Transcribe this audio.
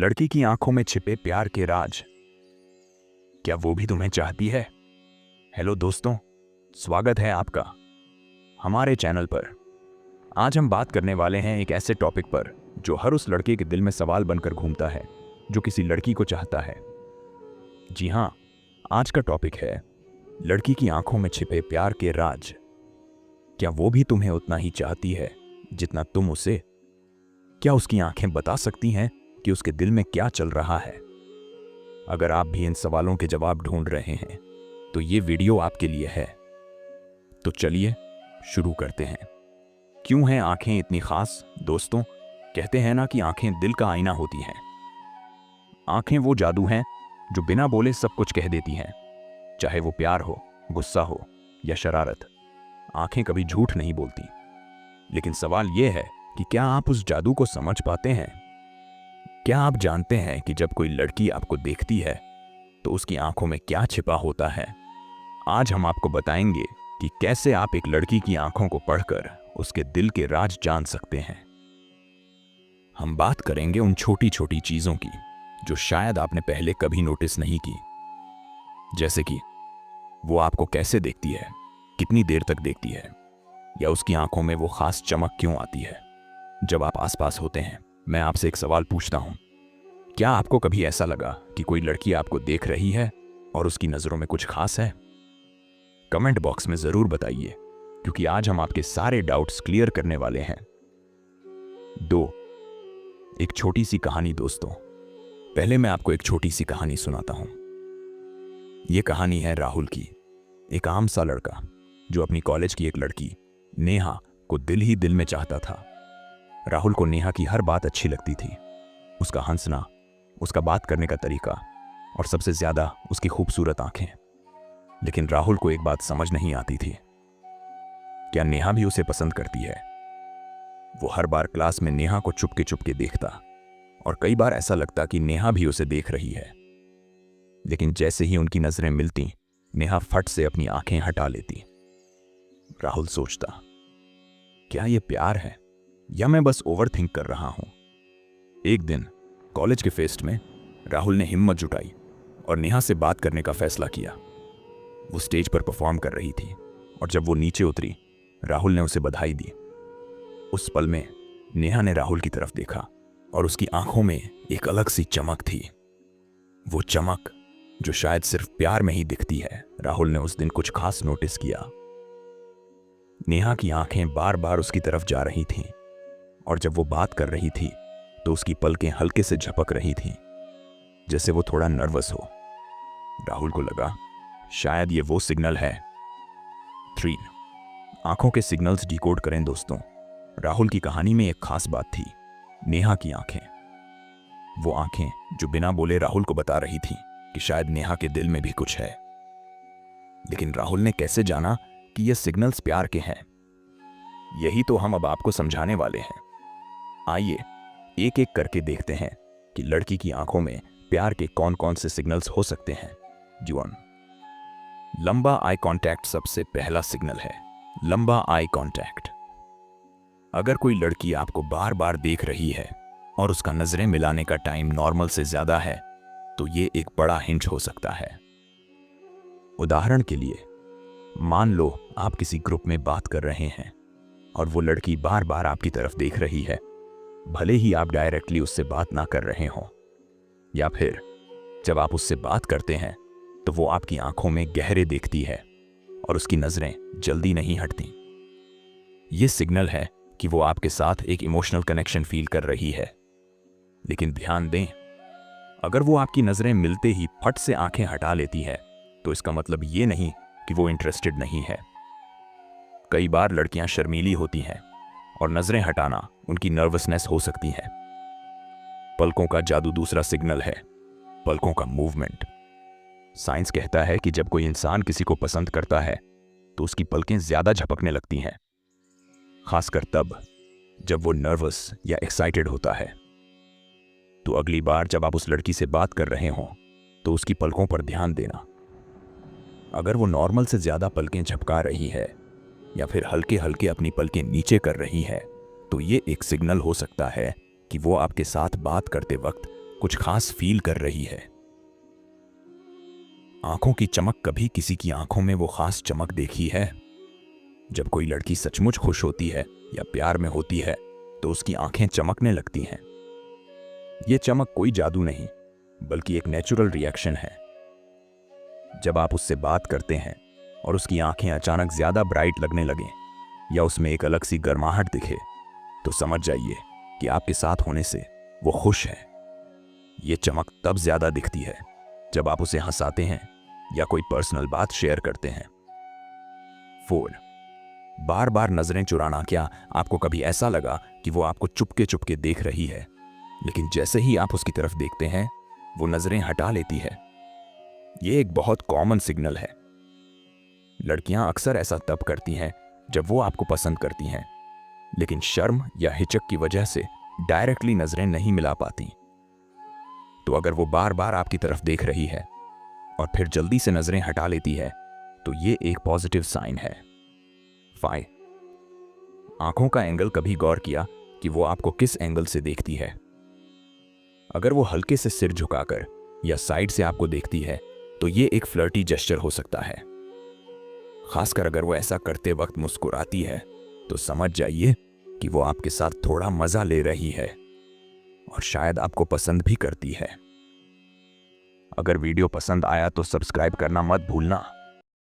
लड़की की आंखों में छिपे प्यार के राज, क्या वो भी तुम्हें चाहती है? हेलो दोस्तों, स्वागत है आपका हमारे चैनल पर। आज हम बात करने वाले हैं एक ऐसे टॉपिक पर जो हर उस लड़के के दिल में सवाल बनकर घूमता है जो किसी लड़की को चाहता है। जी हाँ, आज का टॉपिक है लड़की की आंखों में छिपे प्यार के राज। क्या वो भी तुम्हें उतना ही चाहती है जितना तुम उसे? क्या उसकी आंखें बता सकती हैं कि उसके दिल में क्या चल रहा है? अगर आप भी इन सवालों के जवाब ढूंढ रहे हैं तो ये वीडियो आपके लिए है। तो चलिए शुरू करते हैं। क्यों हैं आंखें इतनी खास? दोस्तों, कहते हैं ना कि आंखें दिल का आईना होती हैं। आंखें वो जादू हैं जो बिना बोले सब कुछ कह देती हैं, चाहे वो प्यार हो, गुस्सा हो या शरारत। आंखें कभी झूठ नहीं बोलती। लेकिन सवाल यह है कि क्या आप उस जादू को समझ पाते हैं? क्या आप जानते हैं कि जब कोई लड़की आपको देखती है तो उसकी आंखों में क्या छिपा होता है? आज हम आपको बताएंगे कि कैसे आप एक लड़की की आंखों को पढ़कर उसके दिल के राज जान सकते हैं। हम बात करेंगे उन छोटी छोटी चीजों की जो शायद आपने पहले कभी नोटिस नहीं की। जैसे कि वो आपको कैसे देखती है, कितनी देर तक देखती है, या उसकी आंखों में वो खास चमक क्यों आती है जब आप आसपास होते हैं। मैं आपसे एक सवाल पूछता हूं, क्या आपको कभी ऐसा लगा कि कोई लड़की आपको देख रही है और उसकी नजरों में कुछ खास है? कमेंट बॉक्स में जरूर बताइए, क्योंकि आज हम आपके सारे डाउट्स क्लियर करने वाले हैं। एक छोटी सी कहानी। दोस्तों, पहले मैं आपको एक छोटी सी कहानी सुनाता हूं। यह कहानी है राहुल की, एक आम सा लड़का जो अपनी कॉलेज की एक लड़की नेहा को दिल ही दिल में चाहता था। राहुल को नेहा की हर बात अच्छी लगती थी, उसका हंसना, उसका बात करने का तरीका और सबसे ज्यादा उसकी खूबसूरत आंखें। लेकिन राहुल को एक बात समझ नहीं आती थी, क्या नेहा भी उसे पसंद करती है? वो हर बार क्लास में नेहा को चुपके देखता और कई बार ऐसा लगता कि नेहा भी उसे देख रही है। लेकिन जैसे ही उनकी नजरें मिलती, नेहा फट से अपनी आंखें हटा लेती। राहुल सोचता, क्या ये प्यार है या मैं बस ओवरथिंक कर रहा हूं? एक दिन कॉलेज के फेस्ट में राहुल ने हिम्मत जुटाई और नेहा से बात करने का फैसला किया। वो स्टेज पर परफॉर्म कर रही थी और जब वो नीचे उतरी, राहुल ने उसे बधाई दी। उस पल में नेहा ने राहुल की तरफ देखा और उसकी आंखों में एक अलग सी चमक थी। वो चमक जो शायद सिर्फ प्यार में ही दिखती है। राहुल ने उस दिन कुछ खास नोटिस किया। नेहा की आंखें बार बार उसकी तरफ जा रही थीं और जब वो बात कर रही थी तो उसकी पलकें हल्के से झपक रही थीं, जैसे वो थोड़ा नर्वस हो। राहुल को लगा शायद ये वो सिग्नल है। 3 आंखों के सिग्नल्स डिकोड करें। दोस्तों, राहुल की कहानी में एक खास बात थी, नेहा की आंखें। वो आंखें जो बिना बोले राहुल को बता रही थी कि शायद नेहा के दिल में भी कुछ है। लेकिन राहुल ने कैसे जाना कि ये सिग्नल्स प्यार के हैं? यही तो हम अब आपको समझाने वाले हैं। आइए एक एक करके देखते हैं कि लड़की की आंखों में प्यार के कौन कौन से सिग्नल्स हो सकते हैं। जीवन, लंबा आई कांटेक्ट सबसे पहला सिग्नल है। लंबा आई कांटेक्ट। अगर कोई लड़की आपको बार बार देख रही है और उसका नजरें मिलाने का टाइम नॉर्मल से ज्यादा है तो ये एक बड़ा हिंट हो सकता है। उदाहरण के लिए, मान लो आप किसी ग्रुप में बात कर रहे हैं और वो लड़की बार बार आपकी तरफ देख रही है, भले ही आप डायरेक्टली उससे बात ना कर रहे हों। या फिर जब आप उससे बात करते हैं तो वो आपकी आंखों में गहरे देखती है और उसकी नजरें जल्दी नहीं हटती। ये सिग्नल है कि वो आपके साथ एक इमोशनल कनेक्शन फील कर रही है। लेकिन ध्यान दें, अगर वो आपकी नजरें मिलते ही फट से आंखें हटा लेती है तो इसका मतलब ये नहीं कि वो इंटरेस्टेड नहीं है। कई बार लड़कियां शर्मीली होती हैं और नजरें हटाना उनकी नर्वसनेस हो सकती है। पलकों का जादू दूसरा सिग्नल है। पलकों का मूवमेंट। साइंस कहता है कि जब कोई इंसान किसी को पसंद करता है तो उसकी पलकें ज्यादा झपकने लगती हैं, खासकर तब जब वो नर्वस या एक्साइटेड होता है। तो अगली बार जब आप उस लड़की से बात कर रहे हों तो उसकी पलकों पर ध्यान देना। अगर वो नॉर्मल से ज्यादा पलकें झपका रही है या फिर हल्के हल्के अपनी पलकें नीचे कर रही है तो ये एक सिग्नल हो सकता है कि वो आपके साथ बात करते वक्त कुछ खास फील कर रही है। आंखों की चमक, कभी किसी की आंखों में वो खास चमक देखी है? जब कोई लड़की सचमुच खुश होती है या प्यार में होती है तो उसकी आंखें चमकने लगती हैं। ये चमक कोई जादू नहीं, बल्कि एक नेचुरल रिएक्शन है। जब आप उससे बात करते हैं और उसकी आंखें अचानक ज्यादा ब्राइट लगने लगें या उसमें एक अलग सी गर्माहट दिखे, तो समझ जाइए कि आपके साथ होने से वो खुश है। ये चमक तब ज्यादा दिखती है जब आप उसे हंसाते हैं या कोई पर्सनल बात शेयर करते हैं। 4. बार बार नजरें चुराना। क्या आपको कभी ऐसा लगा कि वो आपको चुपके चुपके देख रही है, लेकिन जैसे ही आप उसकी तरफ देखते हैं वो नजरें हटा लेती है? ये एक बहुत कॉमन सिग्नल है। लड़कियां अक्सर ऐसा तब करती हैं जब वो आपको पसंद करती हैं, लेकिन शर्म या हिचक की वजह से डायरेक्टली नजरें नहीं मिला पाती। तो अगर वो बार बार आपकी तरफ देख रही है और फिर जल्दी से नजरें हटा लेती है, तो ये एक पॉजिटिव साइन है। 5. आंखों का एंगल। कभी गौर किया कि वो आपको किस एंगल से देखती है? अगर वो हल्के से सिर झुकाकर या साइड से आपको देखती है तो ये एक फ्लर्टी जेस्चर हो सकता है। खासकर अगर वो ऐसा करते वक्त मुस्कुराती है तो समझ जाइए कि वो आपके साथ थोड़ा मजा ले रही है और शायद आपको पसंद भी करती है। अगर वीडियो पसंद आया तो सब्सक्राइब करना मत भूलना।